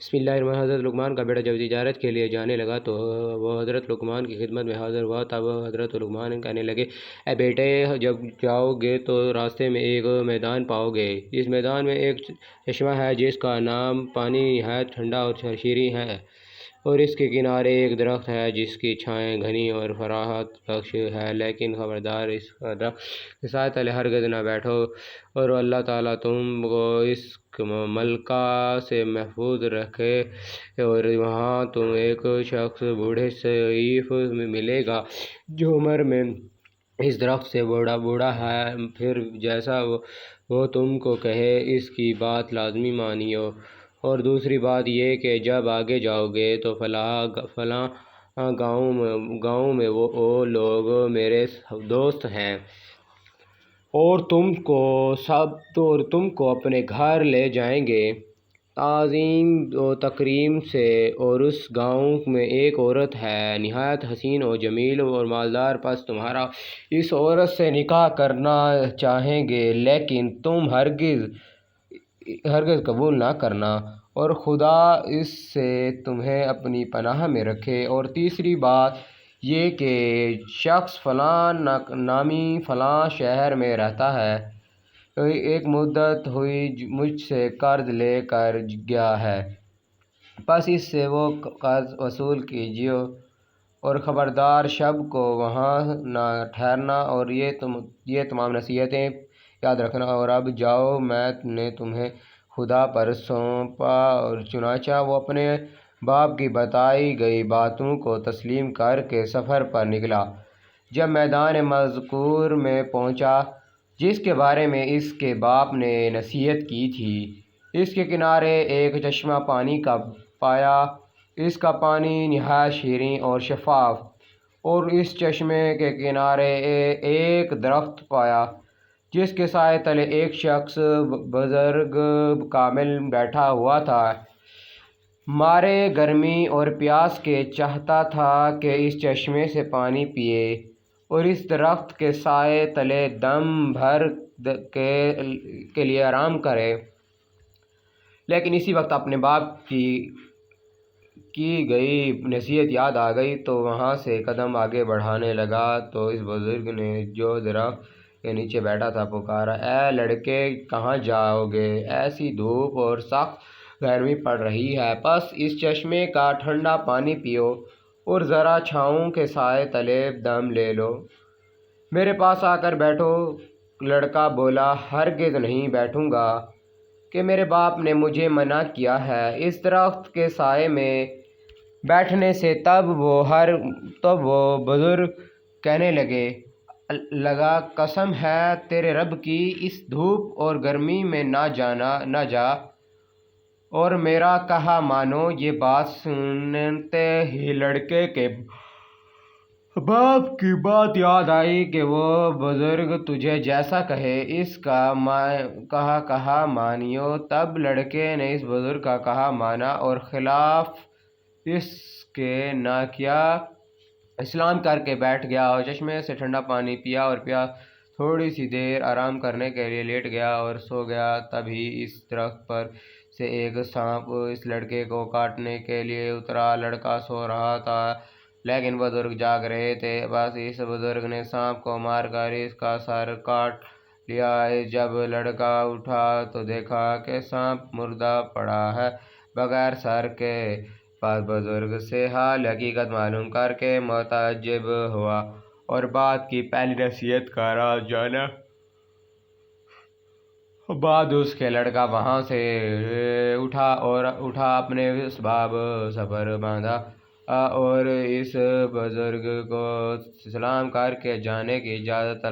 بسم اللہ الرحمن الرحیم۔ حضرت لقمان کا بیٹا جب تجارت کے لیے جانے لگا تو وہ حضرت لقمان کی خدمت میں حاضر ہوا۔ تب حضرت لقمان کہنے لگے، اے بیٹے، جب جاؤ گے تو راستے میں ایک میدان پاؤ گے۔ اس میدان میں ایک چشمہ ہے جس کا نام پانی نہایت ٹھنڈا اور شیریں ہے، اور اس کے کنارے ایک درخت ہے جس کی چھائیں گھنی اور راحت بخش ہے، لیکن خبردار، اس درخت کے سائے تلے ہرگز نہ بیٹھو، اور اللہ تعالیٰ تم کو اس ملکہ سے محفوظ رکھے۔ اور وہاں تم ایک شخص بوڑھے ضعیف ملے گا جو عمر میں اس درخت سے بوڑھا ہے، پھر جیسا وہ تم کو کہے اس کی بات لازمی مانیو۔ اور دوسری بات یہ کہ جب آگے جاؤ گے تو فلاں گاؤں میں وہ لوگ میرے دوست ہیں، اور تم کو اپنے گھر لے جائیں گے تعظیم و تکریم سے۔ اور اس گاؤں میں ایک عورت ہے نہایت حسین و جمیل اور مالدار، پس تمہارا اس عورت سے نکاح کرنا چاہیں گے، لیکن تم ہرگز قبول نہ کرنا، اور خدا اس سے تمہیں اپنی پناہ میں رکھے۔ اور تیسری بات یہ کہ شخص فلاں نامی فلاں شہر میں رہتا ہے، ایک مدت ہوئی مجھ سے قرض لے کر گیا ہے، پس اس سے وہ قرض وصول کیجیے، اور خبردار، شب کو وہاں نہ ٹھہرنا، اور یہ تمام نصیحتیں یاد رکھنا۔ اور اب جاؤ، میں نے تمہیں خدا پر سونپا۔ اور چنانچہ وہ اپنے باپ کی بتائی گئی باتوں کو تسلیم کر کے سفر پر نکلا۔ جب میدان مذکور میں پہنچا جس کے بارے میں اس کے باپ نے نصیحت کی تھی، اس کے کنارے ایک چشمہ پانی کا پایا۔ اس کا پانی نہایت شیریں اور شفاف، اور اس چشمے کے کنارے ایک درخت پایا جس کے سائے تلے ایک شخص بزرگ کامل بیٹھا ہوا تھا، مارے گرمی اور پیاس کے چاہتا تھا کہ اس چشمے سے پانی پیے اور اس درخت کے سائے تلے دم بھر کے لیے آرام کرے، لیکن اسی وقت اپنے باپ کی گئی نصیحت یاد آ گئی تو وہاں سے قدم آگے بڑھانے لگا۔ تو اس بزرگ نے جو درخت کے نیچے بیٹھا تھا پکارا، اے لڑکے، کہاں جاؤ گے؟ ایسی دھوپ اور سخت گرمی پڑ رہی ہے، پس اس چشمے کا ٹھنڈا پانی پیو اور ذرا چھاؤں کے سائے تلے دم لے لو، میرے پاس آ کر بیٹھو۔ لڑکا بولا، ہرگز نہیں بیٹھوں گا، کہ میرے باپ نے مجھے منع کیا ہے اس درخت کے سائے میں بیٹھنے سے۔ تب وہ بزرگ کہنے لگا، قسم ہے تیرے رب کی، اس دھوپ اور گرمی میں نہ جا، اور میرا کہا مانو۔ یہ بات سنتے ہی لڑکے کے باپ کی بات یاد آئی کہ وہ بزرگ تجھے جیسا کہے اس کا کہا مانیو۔ تب لڑکے نے اس بزرگ کا کہا مانا اور خلاف اس کے نہ کیا، اسلام کر کے بیٹھ گیا اور چشمے سے ٹھنڈا پانی پیا، اور تھوڑی سی دیر آرام کرنے کے لیے لیٹ گیا اور سو گیا۔ تبھی اس درخت پر سے ایک سانپ اس لڑکے کو کاٹنے کے لیے اترا۔ لڑکا سو رہا تھا لیکن بزرگ جاگ رہے تھے، بس اس بزرگ نے سانپ کو مار کر اس کا سر کاٹ لیا۔ جب لڑکا اٹھا تو دیکھا کہ سانپ مردہ پڑا ہے بغیر سر کے، پس بزرگ سے حال حقیقت معلوم کر کے متعجب ہوا اور بات کی پہلی نصیحت کا راز جانا۔ بعد اس کے لڑکا وہاں سے اٹھا اپنے اسباب سفر باندھا اور اس بزرگ کو سلام کر کے جانے کی اجازت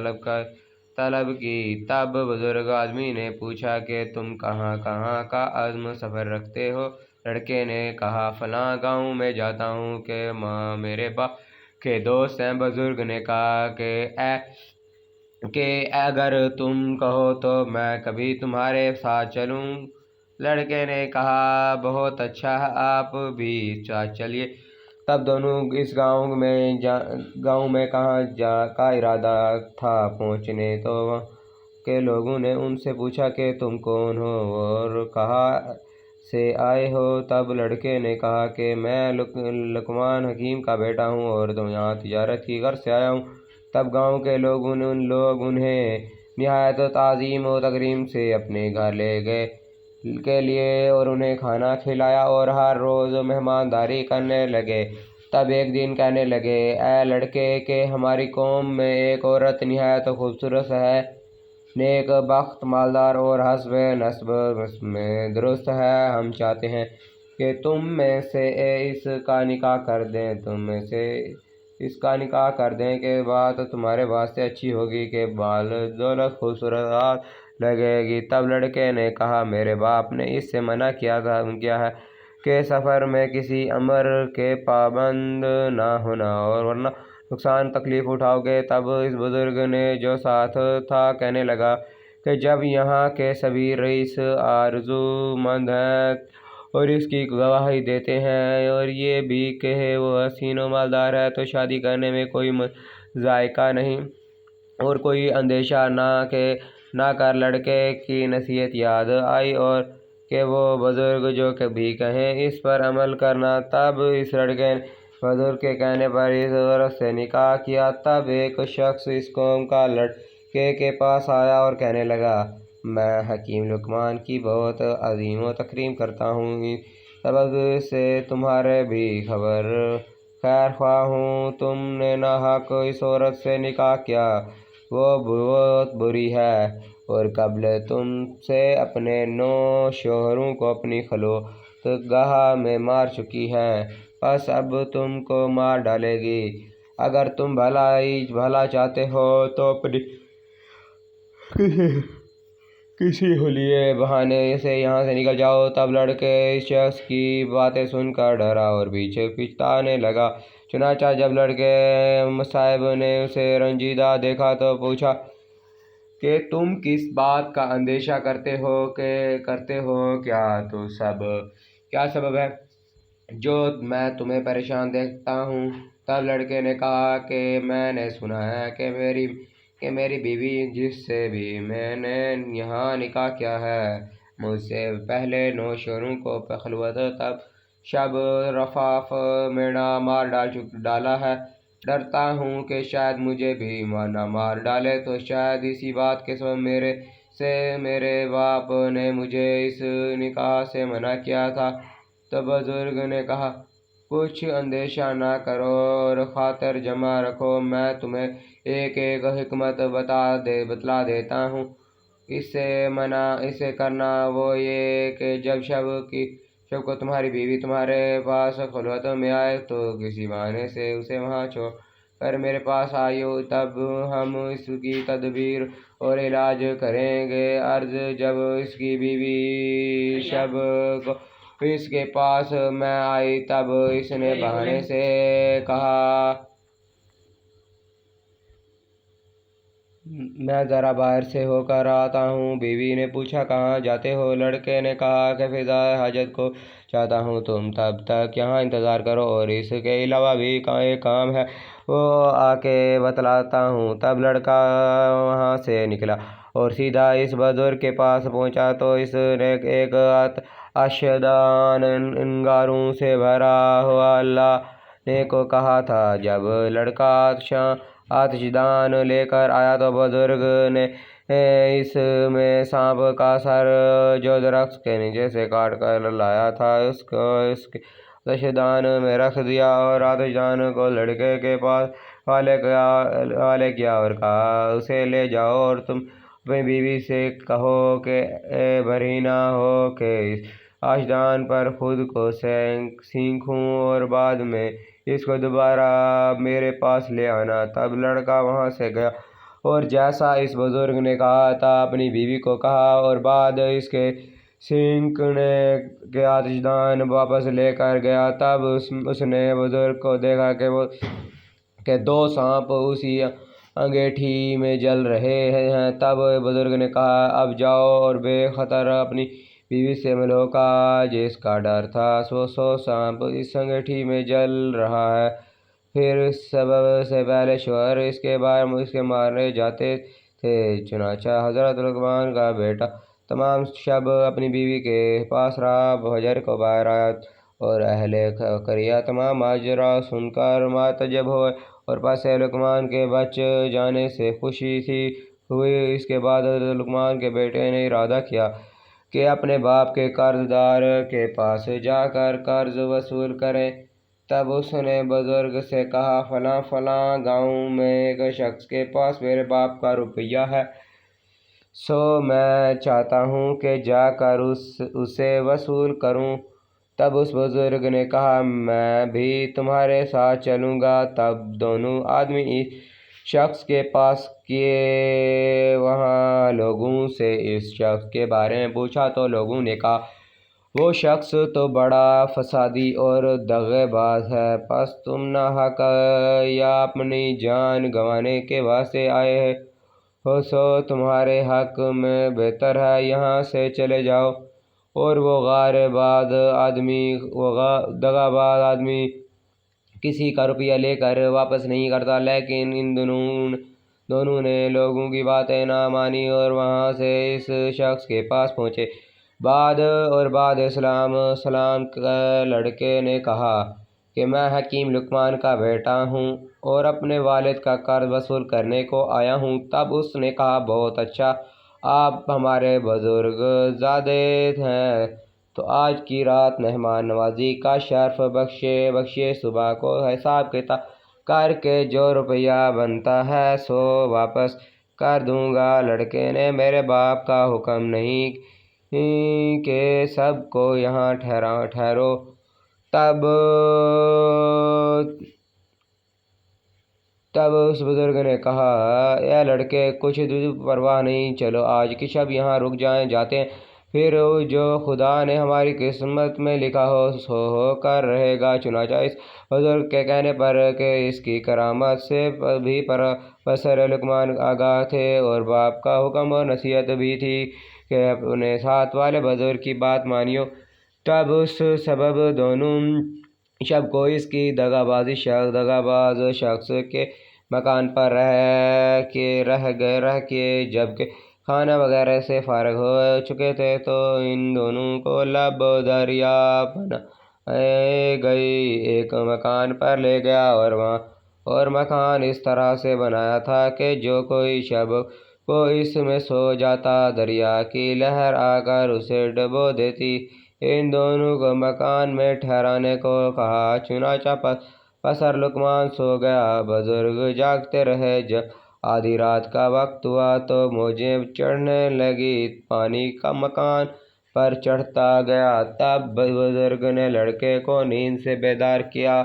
طلب کی۔ تب بزرگ آدمی نے پوچھا کہ تم کہاں کا عزم سفر رکھتے ہو؟ لڑکے نے کہا، فلاں گاؤں میں جاتا ہوں کہ ماں میرے باپ کے دوست ہیں۔ بزرگ نے کہا کہ اگر تم کہو تو میں کبھی تمہارے ساتھ چلوں۔ لڑکے نے کہا، بہت اچھا، آپ بھی ساتھ چلیے۔ تب دونوں اس گاؤں میں کہاں کا ارادہ تھا پہنچنے، تو وہاں کے لوگوں نے ان سے پوچھا کہ تم کون ہو، اور کہا سے آئے ہو؟ تب لڑکے نے کہا کہ میں لقمان حکیم کا بیٹا ہوں اور یہاں تجارت کی غرض سے آیا ہوں۔ تب گاؤں کے لوگ انہیں نہایت تعظیم و تکریم سے اپنے گھر لے گئے کے لیے اور انہیں کھانا کھلایا اور ہر روز مہمانداری کرنے لگے۔ تب ایک دن کہنے لگے، اے لڑکے، کہ ہماری قوم میں ایک عورت نہایت خوبصورت ہے، نیک بخت، مالدار اور حسب نسب میں درست ہے۔ ہم چاہتے ہیں کہ تم میں سے اس کا نکاح کر دیں۔ اس کا نکاح کر دیں کہ بات تمہارے واسطے اچھی ہوگی، کہ مال دولت خوبصورت لگے گی۔ تب لڑکے نے کہا، میرے باپ نے اس سے منع کیا ہے کہ سفر میں کسی امر کے پابند نہ ہونا اور ورنہ نقصان تکلیف اٹھاؤ گے۔ تب اس بزرگ نے جو ساتھ تھا کہنے لگا کہ جب یہاں کے سبھی رئیس آرزو مند ہیں اور اس کی گواہی دیتے ہیں اور یہ بھی کہ وہ حسین و مالدار ہے، تو شادی کرنے میں کوئی ذائقہ نہیں اور کوئی اندیشہ نہ کر۔ لڑکے کی نصیحت یاد آئی اور کہ وہ بزرگ جو بھی کہیں اس پر عمل کرنا۔ تب اس لڑکے نے بزرگ کے کہنے پر اس عورت سے نکاح کیا۔ تب ایک شخص اس قوم کا لڑکے کے پاس آیا اور کہنے لگا، میں حکیم لقمان کی بہت عظیم و تکریم کرتا ہوں، اس سبب سے تمہارے بھی خیر خواہ ہوں۔ تم نے ناحق اس عورت سے نکاح کیا، وہ بہت بری ہے اور قبل تم سے اپنے 9 شوہروں کو اپنی خلوت گاہ میں مار چکی ہے، بس اب تم کو مار ڈالے گی۔ اگر تم بھلا چاہتے ہو تو اپنی کسی حلیے بہانے سے یہاں سے نکل جاؤ۔ تب لڑکے اس شخص کی باتیں سن کر ڈرا اور پیچھے پچھتانے لگا۔ چنانچہ جب لڑکے صاحب نے اسے رنجیدہ دیکھا تو پوچھا کہ تم کس بات کا اندیشہ کرتے ہو؟ کیا سبب ہے جو میں تمہیں پریشان دیکھتا ہوں؟ تب لڑکے نے کہا کہ میں نے سنا ہے کہ میری بیوی جس سے بھی میں نے یہاں نکاح کیا ہے، مجھ سے پہلے 9 شوہروں کو خلوت طب شب رفاف میں نہ مار ڈالا ہے۔ ڈرتا ہوں کہ شاید مجھے بھی نہ مار ڈالے، تو شاید اسی بات کے سبب میرے باپ نے مجھے اس نکاح سے منع کیا تھا۔ تو بزرگ نے کہا، کچھ اندیشہ نہ کرو اور خاطر جمع رکھو، میں تمہیں ایک حکمت بتلا دیتا ہوں۔ اس سے کرنا وہ یہ کہ جب شب کو تمہاری بیوی تمہارے پاس خلوت میں آئے تو کسی بہانے سے اسے وہاں چھوڑ کر میرے پاس آئیو، تب ہم اس کی تدبیر اور علاج کریں گے۔ عرض، جب اس کی بیوی شب کو اس کے پاس میں آئی تب اس نے بہانے سے کہا، میں ذرا باہر سے ہو کر آتا ہوں۔ بیوی نے پوچھا، کہاں جاتے ہو؟ لڑکے نے کہا کہ فضائے حاجت کو جاتا ہوں، تم تب تک یہاں انتظار کرو اور اس کے علاوہ بھی ایک کام ہے، وہ آ کے بتلاتا ہوں۔ تب لڑکا وہاں سے نکلا اور سیدھا اس بزرگ کے پاس پہنچا تو اس نے ایک اشدان انگاروں سے بھرا ہوا اللہ نے کو کہا تھا۔ جب لڑکا آتش دان لے کر آیا تو بزرگ نے اس میں سانپ کا سر جو درخت کے نیچے سے کاٹ کر لایا تھا اس کے آتش دان میں رکھ دیا اور آتش دان کو لڑکے کے پاس حوالے کیا اور کہا، اسے لے جاؤ اور تم اپنی بیوی سے کہو کہ برہنہ ہو کہ اس آتش دان پر خود کو سینکوں اور بعد میں اس کو دوبارہ میرے پاس لے آنا۔ تب لڑکا وہاں سے گیا اور جیسا اس بزرگ نے کہا تھا اپنی بیوی کو کہا اور بعد اس کے سینکنے کے آتش دان واپس لے کر گیا۔ تب اس نے بزرگ کو دیکھا کہ 2 سانپ اسی انگیٹھی میں جل رہے ہیں۔ تب بزرگ نے کہا، اب جاؤ اور بے خطر اپنی بیوی سے ملو۔ کاج اس کا ڈر تھا، 100 سانپ اس انگیٹھی میں جل رہا ہے۔ پھر سب سے پہلے شوہر اس کے مارے جاتے تھے، چنانچہ حضرت لقمان کا بیٹا تمام شب اپنی بیوی کے پاس رہا۔ فجر کو باہر آیا اور اہل قریہ تمام ماجرا سن کر معتجب ہوئے اور پس لقمان کے بچ جانے سے خوشی ہوئی۔ اس کے بعد لقمان کے بیٹے نے ارادہ کیا کہ اپنے باپ کے قرض دار کے پاس جا کر قرض وصول کریں۔ تب اس نے بزرگ سے کہا، فلاں فلاں گاؤں میں ایک شخص کے پاس میرے باپ کا روپیہ ہے، سو میں چاہتا ہوں کہ جا کر اسے وصول کروں۔ تب اس بزرگ نے کہا، میں بھی تمہارے ساتھ چلوں گا۔ تب دونوں آدمی اس شخص کے پاس گئے۔ وہاں لوگوں سے اس شخص کے بارے میں پوچھا تو لوگوں نے کہا، وہ شخص تو بڑا فسادی اور دغے باز ہے، پس تم ناحق یا اپنی جان گنوانے کے واسطے آئے ہو، سو تمہارے حق میں بہتر ہے یہاں سے چلے جاؤ۔ اور وہ دغا باز آدمی کسی کا روپیہ لے کر واپس نہیں کرتا، لیکن ان دونوں نے لوگوں کی باتیں نہ مانی اور وہاں سے اس شخص کے پاس پہنچے۔ بعد سلام کے لڑکے نے کہا کہ میں حکیم لقمان کا بیٹا ہوں اور اپنے والد کا قرض وصول کرنے کو آیا ہوں۔ تب اس نے کہا، بہت اچھا، آپ ہمارے بزرگ زادے ہیں تو آج کی رات مہمان نوازی کا شرف بخشیے، صبح کو حساب کتاب کر کے جو روپیہ بنتا ہے سو واپس کر دوں گا۔ لڑکے نے، میرے باپ کا حکم نہیں کہ سب کو یہاں ٹھہرو۔ تب اس بزرگ نے کہا، اے لڑکے، کچھ پرواہ نہیں، چلو آج کی شب یہاں رک جاتے ہیں، پھر جو خدا نے ہماری قسمت میں لکھا ہو سو ہو کر رہے گا۔ چنانچہ اس بزرگ کے کہنے پر کہ اس کی کرامت سے بھی پسر لقمان آگاہ تھے اور باپ کا حکم اور نصیحت بھی تھی کہ اپنے ساتھ والے بزرگ کی بات مانیو، تب اس سبب دونوں شب کو اس کی دغا باز شخص کے مکان پر رہ کے جب کہ کھانا وغیرہ سے فارغ ہو چکے تھے تو ان دونوں کو لب دریا بنائے گئی ایک مکان پر لے گیا اور مکان اس طرح سے بنایا تھا کہ جو کوئی شب کو اس میں سو جاتا دریا کی لہر آ کر اسے ڈبو دیتی۔ ان دونوں کو مکان میں ٹھہرنے کو کہا۔ چنانچہ پسر لقمان سو گیا، بزرگ جاگتے رہے۔ جب آدھی رات کا وقت ہوا تو موجیں چڑھنے لگی، پانی کا مکان پر چڑھتا گیا۔ تب بزرگ نے لڑکے کو نیند سے بیدار کیا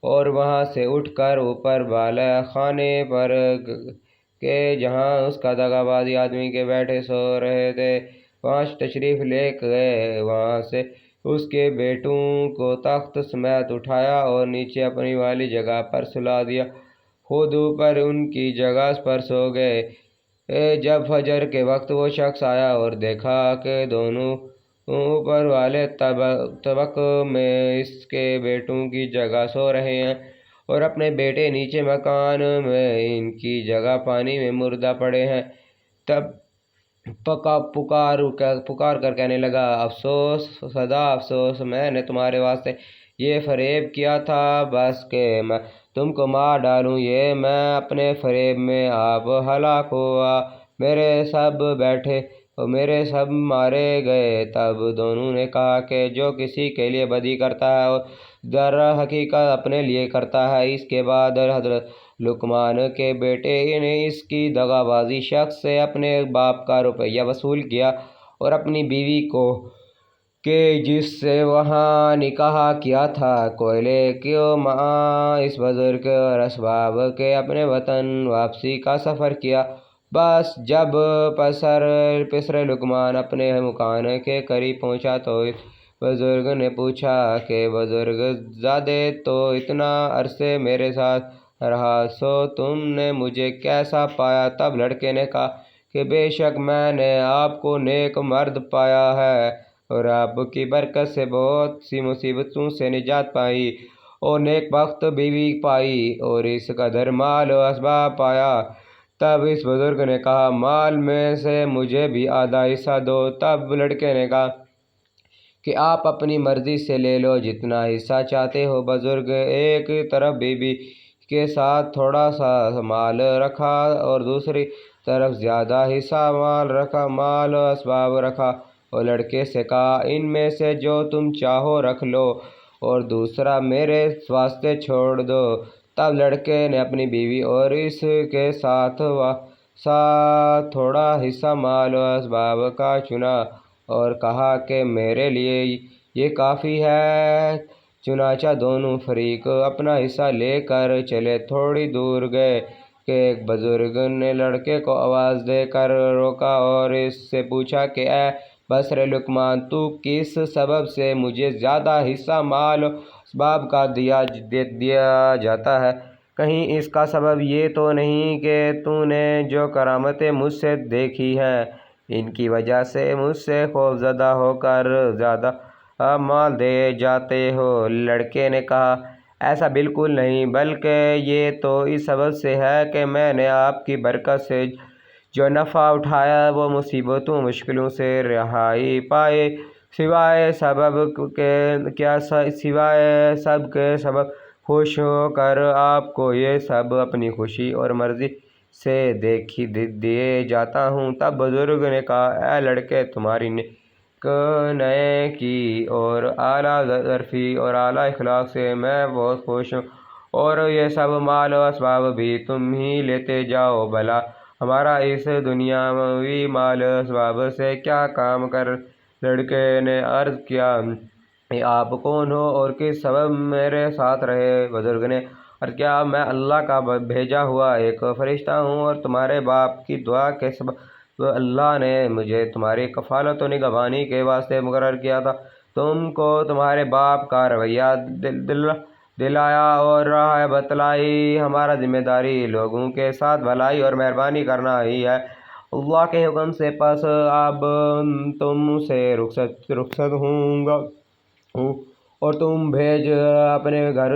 اور وہاں سے اٹھ کر اوپر بالے خانے پر کہ جہاں اس کا دغا باز آدمی کے بیٹے سو رہے تھے وہاں تشریف لے گئے۔ وہاں سے اس کے بیٹوں کو تخت سمیت اٹھایا اور نیچے اپنی والی جگہ پر سلا دیا، خود اوپر ان کی جگہ پر سو گئے۔ جب فجر کے وقت وہ شخص آیا اور دیکھا کہ دونوں اوپر والے طبق میں اس کے بیٹوں کی جگہ سو رہے ہیں اور اپنے بیٹے نیچے مکان میں ان کی جگہ پانی میں مردہ پڑے ہیں، تب پکار کر کہنے لگا، افسوس سدا افسوس، میں نے تمہارے واسطے یہ فریب کیا تھا بس کہ میں تم کو مار ڈالوں، یہ میں اپنے فریب میں آپ ہلاک ہوا، میرے سب مارے گئے۔ تب دونوں نے کہا کہ جو کسی کے لیے بدی کرتا ہے اور در حقیقت اپنے لیے کرتا ہے۔ اس کے بعد حضرت لقمان کے بیٹے نے اس کی دغا بازی شخص سے اپنے باپ کا روپیہ وصول کیا اور اپنی بیوی کو کہ جس سے وہاں نکاح کیا تھا کو لے کر معاں اس بزرگ اور اسباب کے اپنے وطن واپسی کا سفر کیا۔ بس جب پسر لقمان اپنے مکان کے قریب پہنچا تو اس بزرگ نے پوچھا کہ بزرگ زادے، تو اتنا عرصے میرے ساتھ رہا سو تم نے مجھے کیسا پایا؟ تب لڑکے نے کہا کہ بے شک میں نے آپ کو نیک مرد پایا ہے اور آپ کی برکت سے بہت سی مصیبتوں سے نجات پائی اور نیک بخت بیوی پائی اور اس قدر مال و اسباب پایا تب اس بزرگ نے کہا مال میں سے مجھے بھی آدھا حصہ دو۔ تب لڑکے نے کہا کہ آپ اپنی مرضی سے لے لو، جتنا حصہ چاہتے ہو۔ بزرگ ایک طرف بیوی کے ساتھ تھوڑا سا مال رکھا اور دوسری طرف زیادہ حصہ مال و اسباب رکھا، اور لڑکے سے کہا ان میں سے جو تم چاہو رکھ لو اور دوسرا میرے واسطے چھوڑ دو۔ تب لڑکے نے اپنی بیوی اور اس کے ساتھ تھوڑا حصہ مال و اسباب کا چنا اور کہا کہ میرے لیے یہ کافی ہے۔ چنانچہ دونوں فریق اپنا حصہ لے کر چلے۔ تھوڑی دور گئے کہ ایک بزرگ نے لڑکے کو آواز دے کر روکا اور اس سے پوچھا کہ اے بصر لقمان، تو کس سبب سے مجھے زیادہ حصہ مال و اسباب کا دیا جاتا ہے؟ کہیں اس کا سبب یہ تو نہیں کہ تو نے جو کرامتیں مجھ سے دیکھی ہیں ان کی وجہ سے مجھ سے خوفزدہ ہو کر زیادہ مال دے جاتے ہو؟ لڑکے نے کہا ایسا بالکل نہیں، بلکہ یہ تو اس سبب سے ہے کہ میں نے آپ کی برکت سے جو نفع اٹھایا وہ مصیبتوں مشکلوں سے رہائی پائے، سوائے سب کے سبب خوش ہو کر آپ کو یہ سب اپنی خوشی اور مرضی سے دیے جاتا ہوں۔ تب بزرگ نے کہا اے لڑکے، تمہاری نیکی اور اعلیٰ ظرفی اور اعلیٰ اخلاق سے میں بہت خوش ہوں، اور یہ سب مال و اسباب بھی تم ہی لیتے جاؤ، بھلا ہمارا اس دنیاوی مال و اسباب سے کیا کام؟ لڑکے نے عرض کیا کہ آپ کون ہو اور کس سبب میرے ساتھ رہے؟ بزرگ نے عرض کیا میں اللہ کا بھیجا ہوا ایک فرشتہ ہوں، اور تمہارے باپ کی دعا کے سبب اللہ نے مجھے تمہاری کفالت و نگہبانی کے واسطے مقرر کیا تھا۔ تم کو تمہارے باپ کا رویہ دلایا اور راہ بتلائی۔ ہمارا ذمہ داری لوگوں کے ساتھ بھلائی اور مہربانی کرنا ہی ہے۔ اللہ کے حکم سے پس اب تم سے رخصت ہوں اور تم بھیج اپنے گھر